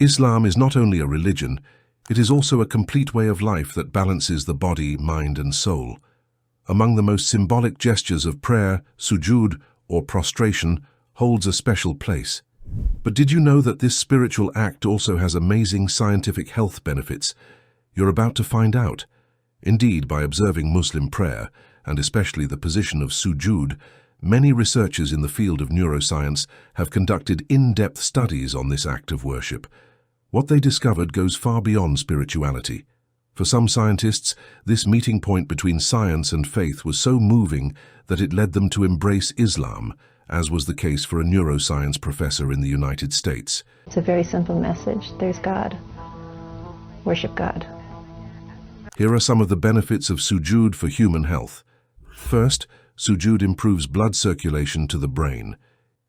Islam is not only a religion, it is also a complete way of life that balances the body, mind, and soul. Among the most symbolic gestures of prayer, sujood, or prostration, holds a special place. But did you know that this spiritual act also has amazing scientific health benefits? You're about to find out. Indeed, by observing Muslim prayer, and especially the position of sujood, many researchers in the field of neuroscience have conducted in-depth studies on this act of worship. What they discovered goes far beyond spirituality. For some scientists, this meeting point between science and faith was so moving that it led them to embrace Islam, as was the case for a neuroscience professor in the United States. It's a very simple message. There's God. Worship God. Here are some of the benefits of sujood for human health. First, sujood improves blood circulation to the brain.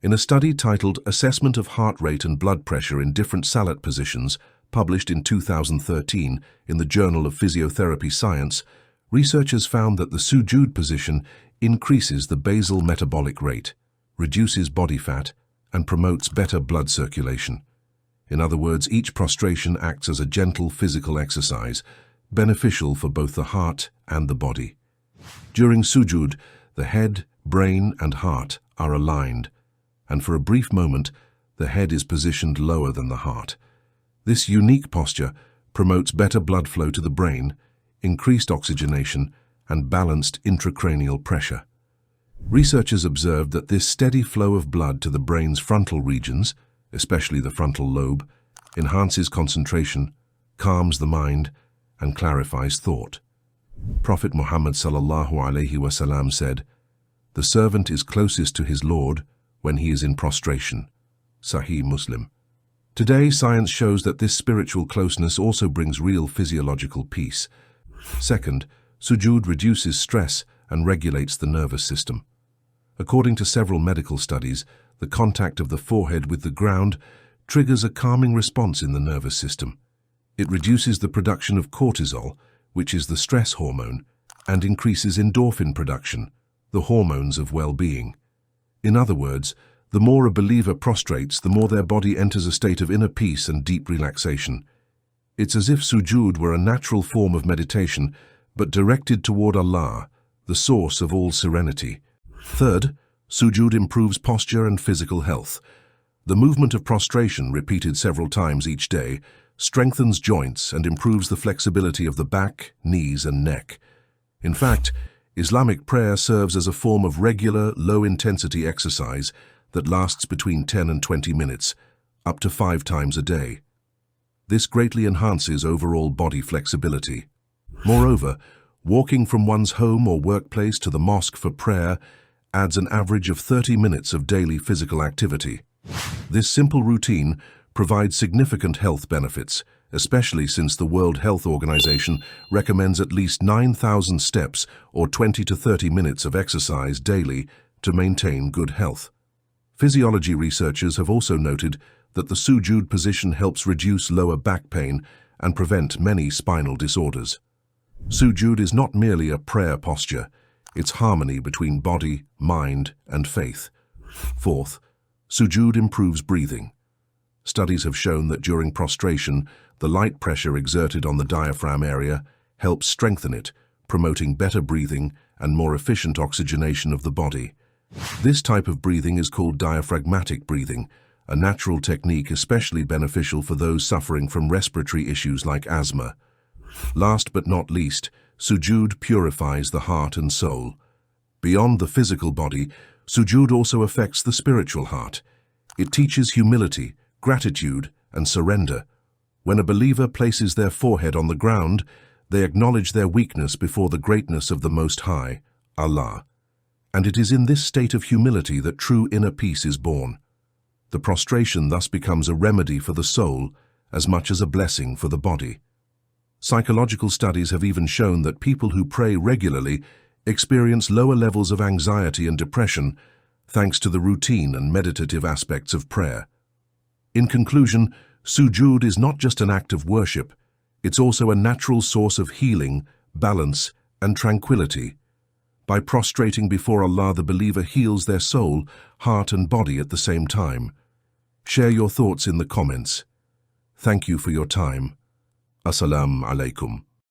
In a study titled Assessment of Heart Rate and Blood Pressure in Different Salat Positions, published in 2013 in the Journal of Physiotherapy Science, researchers found that the sujood position increases the basal metabolic rate, reduces body fat, and promotes better blood circulation. In other words, each prostration acts as a gentle physical exercise, beneficial for both the heart and the body. During sujood, the head, brain, and heart are aligned, and for a brief moment, the head is positioned lower than the heart. This unique posture promotes better blood flow to the brain, increased oxygenation, and balanced intracranial pressure. Researchers observed that this steady flow of blood to the brain's frontal regions, especially the frontal lobe, enhances concentration, calms the mind, and clarifies thought. Prophet Muhammad ﷺ said, "The servant is closest to his Lord when he is in prostration." Sahih Muslim. Today, science shows that this spiritual closeness also brings real physiological peace. Second, sujood reduces stress and regulates the nervous system. According to several medical studies, the contact of the forehead with the ground triggers a calming response in the nervous system. It reduces the production of cortisol, which is the stress hormone, and increases endorphin production, the hormones of well-being. In other words, the more a believer prostrates, the more their body enters a state of inner peace and deep relaxation. It's as if sujood were a natural form of meditation, but directed toward Allah, the source of all serenity. Third, sujood improves posture and physical health. The movement of prostration, repeated several times each day, strengthens joints and improves the flexibility of the back, knees, and neck. In fact, Islamic prayer serves as a form of regular, low-intensity exercise that lasts between 10 and 20 minutes, up to 5 times a day. This greatly enhances overall body flexibility. Moreover, walking from one's home or workplace to the mosque for prayer adds an average of 30 minutes of daily physical activity. This simple routine provides significant health benefits, especially since the World Health Organization recommends at least 9,000 steps or 20 to 30 minutes of exercise daily to maintain good health. Physiology researchers have also noted that the sujood position helps reduce lower back pain and prevent many spinal disorders. Sujood is not merely a prayer posture, it's harmony between body, mind, and faith. Fourth, sujood improves breathing. Studies have shown that during prostration, the light pressure exerted on the diaphragm area helps strengthen it, promoting better breathing and more efficient oxygenation of the body. This type of breathing is called diaphragmatic breathing, a natural technique especially beneficial for those suffering from respiratory issues like asthma. Last but not least, sujood purifies the heart and soul. Beyond the physical body, sujood also affects the spiritual heart. It teaches humility, gratitude, and surrender. When a believer places their forehead on the ground, they acknowledge their weakness before the greatness of the Most High, Allah. And it is in this state of humility that true inner peace is born. The prostration thus becomes a remedy for the soul as much as a blessing for the body. Psychological studies have even shown that people who pray regularly experience lower levels of anxiety and depression thanks to the routine and meditative aspects of prayer. In conclusion, sujood is not just an act of worship, it's also a natural source of healing, balance, and tranquility. By prostrating before Allah, the believer heals their soul, heart, and body at the same time. Share your thoughts in the comments. Thank you for your time. Assalamu alaikum.